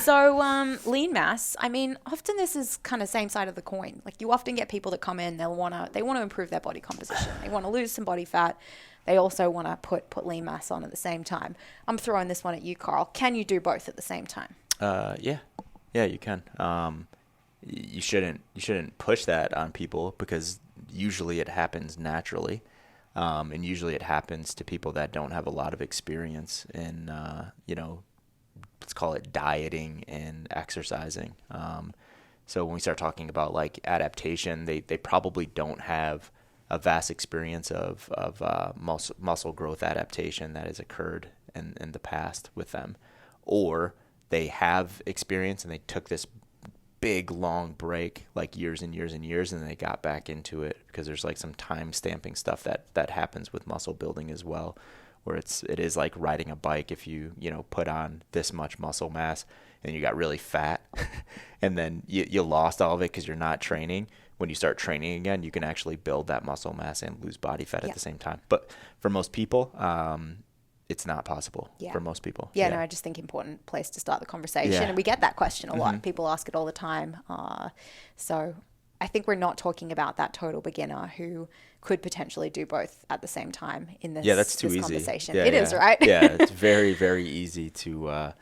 So lean mass, I mean, often this is kind of same side of the coin. Like you often get people that come in, they want to improve their body composition. They want to lose some body fat. They also want to put lean mass on at the same time. I'm throwing this one at you, Carl. Can you do both at the same time? Yeah, you can. You shouldn't push that on people because usually it happens naturally. And usually it happens to people that don't have a lot of experience in, let's call it dieting and exercising. So when we start talking about like adaptation, they probably don't have a vast experience of muscle growth adaptation that has occurred in the past with them. Or they have experience and they took this big long break, like years and years and years, and then they got back into it because there's like some time stamping stuff that happens with muscle building as well, where it is like riding a bike. If you put on this much muscle mass and you got really fat and then you lost all of it because you're not training, when you start training again, you can actually build that muscle mass and lose body fat at the same time. But for most people, it's not possible for most people. Yeah, no, I just think important place to start the conversation. And we get that question a lot. People ask it all the time. So I think we're not talking about that total beginner who could potentially do both at the same time in this, that's too easy. Conversation. It is, right? It's very, very easy to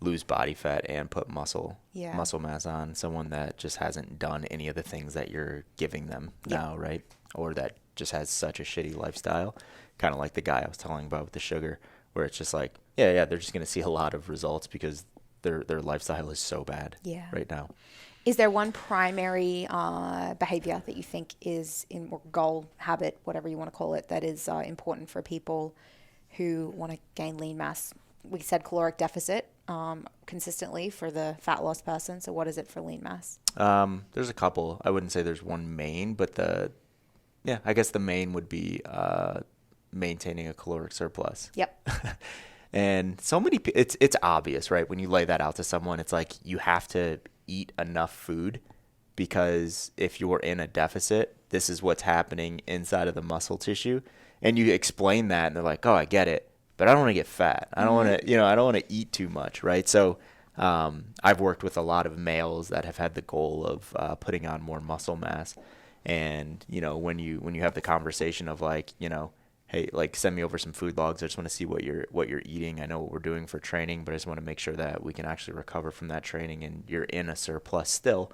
lose body fat and put muscle mass on someone that just hasn't done any of the things that you're giving them now, right? Or that just has such a shitty lifestyle. Kind of like the guy I was telling about with the sugar, where it's just like, they're just going to see a lot of results because their lifestyle is so bad right now. Is there one primary behavior that you think is in goal, habit, whatever you want to call it, that is important for people who want to gain lean mass? We said caloric deficit consistently for the fat loss person. So what is it for lean mass? There's a couple. I wouldn't say there's one main, but I guess the main would be maintaining a caloric surplus. Yep. And so many, it's obvious, right? When you lay that out to someone, it's like you have to eat enough food because if you're in a deficit, this is what's happening inside of the muscle tissue. And you explain that and they're like, oh, I get it, but I don't want to get fat. I don't want to, I don't want to eat too much, right? So I've worked with a lot of males that have had the goal of putting on more muscle mass. And, when you have the conversation of like, hey, like send me over some food logs. I just want to see what you're eating. I know what we're doing for training, but I just want to make sure that we can actually recover from that training and you're in a surplus still.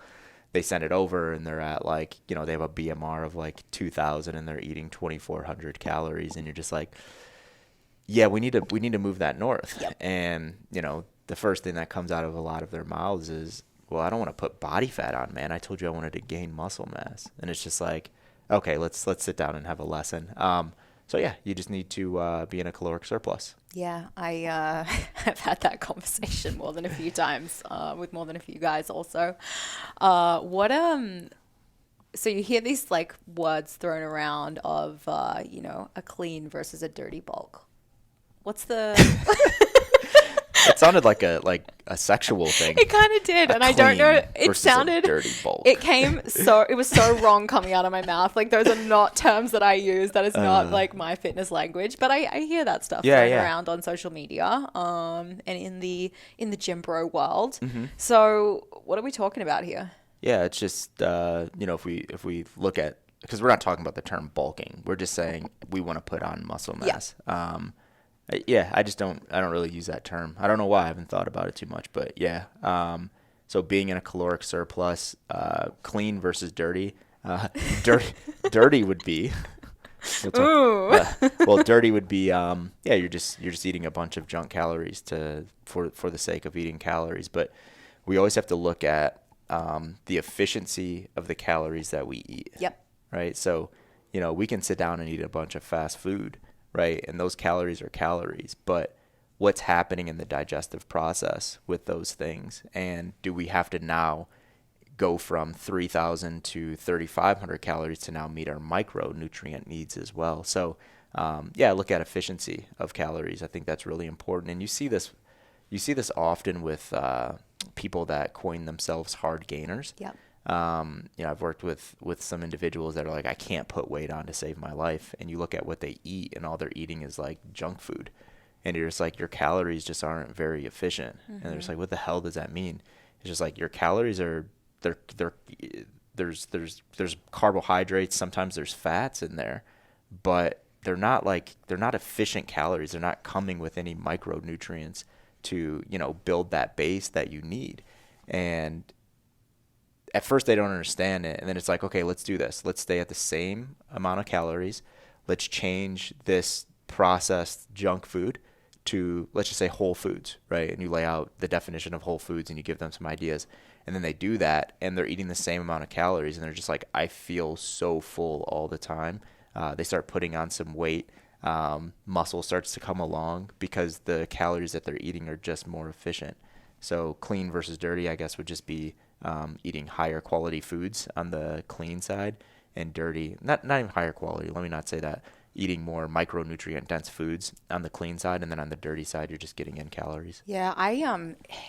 They send it over and they're at like, they have a BMR of like 2,000 and they're eating 2,400 calories. And you're just like, yeah, we need to move that north. Yep. And, the first thing that comes out of a lot of their mouths is, well, I don't want to put body fat on, man. I told you I wanted to gain muscle mass. And it's just like, okay, let's sit down and have a lesson. So you just need to be in a caloric surplus. Yeah, I have had that conversation more than a few times with more than a few guys also. So you hear these like words thrown around of, a clean versus a dirty bulk. What's the... It sounded like a sexual thing. It kind of did, and I don't know. It sounded a dirty bulk. It was so wrong coming out of my mouth. Like those are not terms that I use. That is not like my fitness language. But I hear that stuff thrown around on social media, and in the gym bro world. Mm-hmm. So what are we talking about here? Yeah, it's just if we look at, because we're not talking about the term bulking. We're just saying we want to put on muscle mass. Yeah. I don't really use that term. I don't know why. I haven't thought about it too much, but yeah. So being in a caloric surplus, clean versus dirty. Dirty would be. Dirty would be, you're just eating a bunch of junk calories for the sake of eating calories. But we always have to look at the efficiency of the calories that we eat. Yep. Right. So, we can sit down and eat a bunch of fast food. Right. And those calories are calories, but what's happening in the digestive process with those things? And do we have to now go from 3,000 to 3,500 calories to now meet our micronutrient needs as well? So, look at efficiency of calories. I think that's really important. And you see this often with people that coin themselves hard gainers. Yep. I've worked with some individuals that are like, I can't put weight on to save my life. And you look at what they eat and all they're eating is like junk food. and you're just like, your calories just aren't very efficient. And they're Mm-hmm. just like, what the hell does that mean? It's just like, your calories are, they're there's carbohydrates, sometimes there's fats in there, but they're not efficient calories. They're not coming with any micronutrients to, build that base that you need. And at first they don't understand it, and then it's like, okay, let's do this. Let's stay at the same amount of calories. Let's change this processed junk food to, let's just say, whole foods, right? And you lay out the definition of whole foods and you give them some ideas. And then they do that, and they're eating the same amount of calories, and they're just like, I feel so full all the time. They start putting on some weight. Muscle starts to come along because the calories that they're eating are just more efficient. So clean versus dirty, I guess, would just be eating higher quality foods on the clean side, and dirty, not even higher quality, let me not say that, eating more micronutrient dense foods on the clean side, and then on the dirty side you're just getting in calories. Yeah,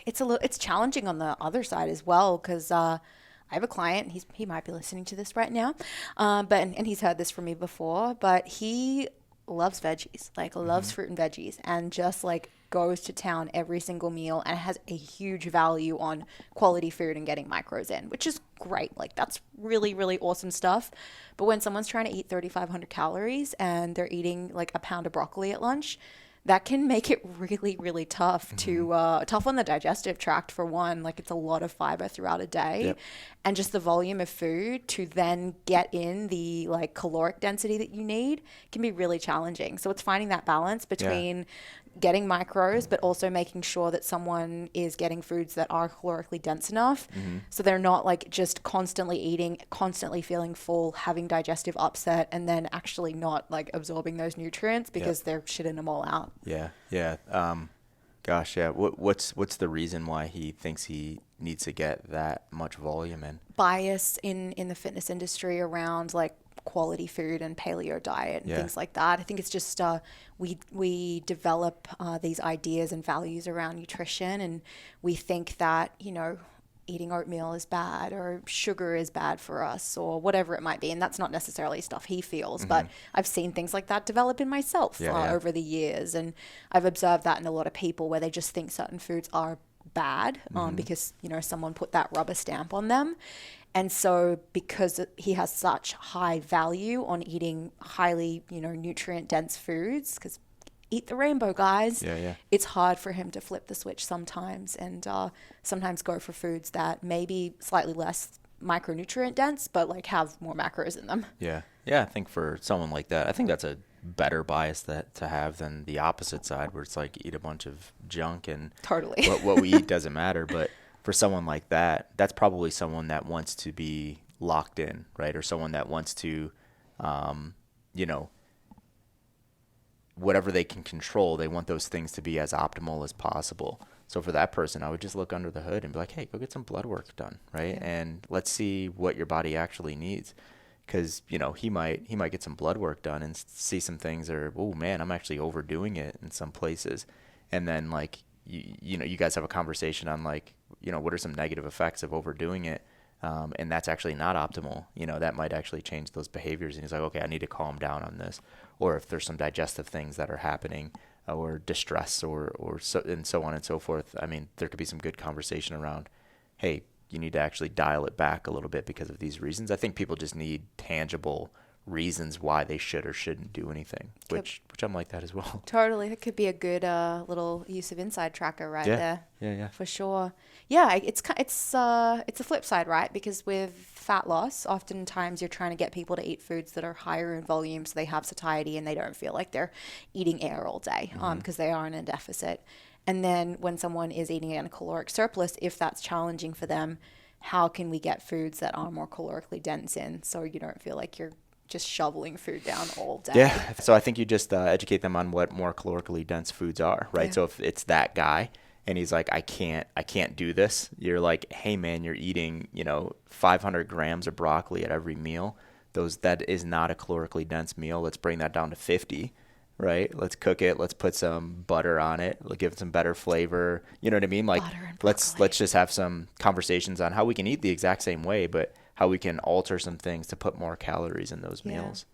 it's challenging on the other side as well, because I have a client. He might be listening to this right now, and he's heard this from me before. But he loves veggies, like loves fruit and veggies, and just like goes to town every single meal, and has a huge value on quality food and getting macros in, which is great. Like that's really, really awesome stuff. But when someone's trying to eat 3,500 calories and they're eating like a pound of broccoli at lunch, that can make it really, really tough tough on the digestive tract, for one. Like it's a lot of fiber throughout a day. Yep. And just the volume of food to then get in the like caloric density that you need can be really challenging. So it's finding that balance between getting macros, but also making sure that someone is getting foods that are calorically dense enough, so they're not like just constantly eating, constantly feeling full, having digestive upset, and then actually not like absorbing those nutrients because they're shitting them all out. What's the reason why he thinks he needs to get that much volume in? Bias in the fitness industry around like quality food and paleo diet and things like that. I think it's just we develop these ideas and values around nutrition, and we think that eating oatmeal is bad or sugar is bad for us or whatever it might be, and that's not necessarily stuff he feels. But I've seen things like that develop in myself over the years, and I've observed that in a lot of people where they just think certain foods are bad because someone put that rubber stamp on them. And so because he has such high value on eating highly, nutrient dense foods, because eat the rainbow, guys. It's hard for him to flip the switch sometimes, and sometimes go for foods that may be slightly less micronutrient dense, but like have more macros in them. Yeah. I think for someone like that, I think that's a better bias that to have than the opposite side, where it's like eat a bunch of junk and totally what we eat doesn't matter. But for someone like that, that's probably someone that wants to be locked in, right? Or someone that wants to, whatever they can control, they want those things to be as optimal as possible. So for that person, I would just look under the hood and be like, hey, go get some blood work done, right? Yeah. And let's see what your body actually needs. Because, he might get some blood work done and see some things that are, oh man, I'm actually overdoing it in some places. And then like, you guys have a conversation on like, what are some negative effects of overdoing it? And that's actually not optimal. That might actually change those behaviors. And he's like, okay, I need to calm down on this. Or if there's some digestive things that are happening, or distress or so on and so forth. I mean, there could be some good conversation around, hey, you need to actually dial it back a little bit because of these reasons. I think people just need tangible reasons why they should or shouldn't do anything, which I'm like that as well. Totally. That could be a good little use of inside tracker there. Yeah. For sure. Yeah, it's a flip side, right? Because with fat loss, oftentimes you're trying to get people to eat foods that are higher in volume so they have satiety and they don't feel like they're eating air all day because they are in a deficit. And then when someone is eating in a caloric surplus, if that's challenging for them, how can we get foods that are more calorically dense in so you don't feel like you're just shoveling food down all day? Yeah. So I think you just educate them on what more calorically dense foods are, right? Yeah. So if it's that guy and he's like, I can't do this, you're like, hey man, you're eating, 500 grams of broccoli at every meal. That is not a calorically dense meal. Let's bring that down to 50. Right? Let's cook it. Let's put some butter on it. We'll give it some better flavor. You know what I mean? Like, let's just have some conversations on how we can eat the exact same way, but how we can alter some things to put more calories in those meals.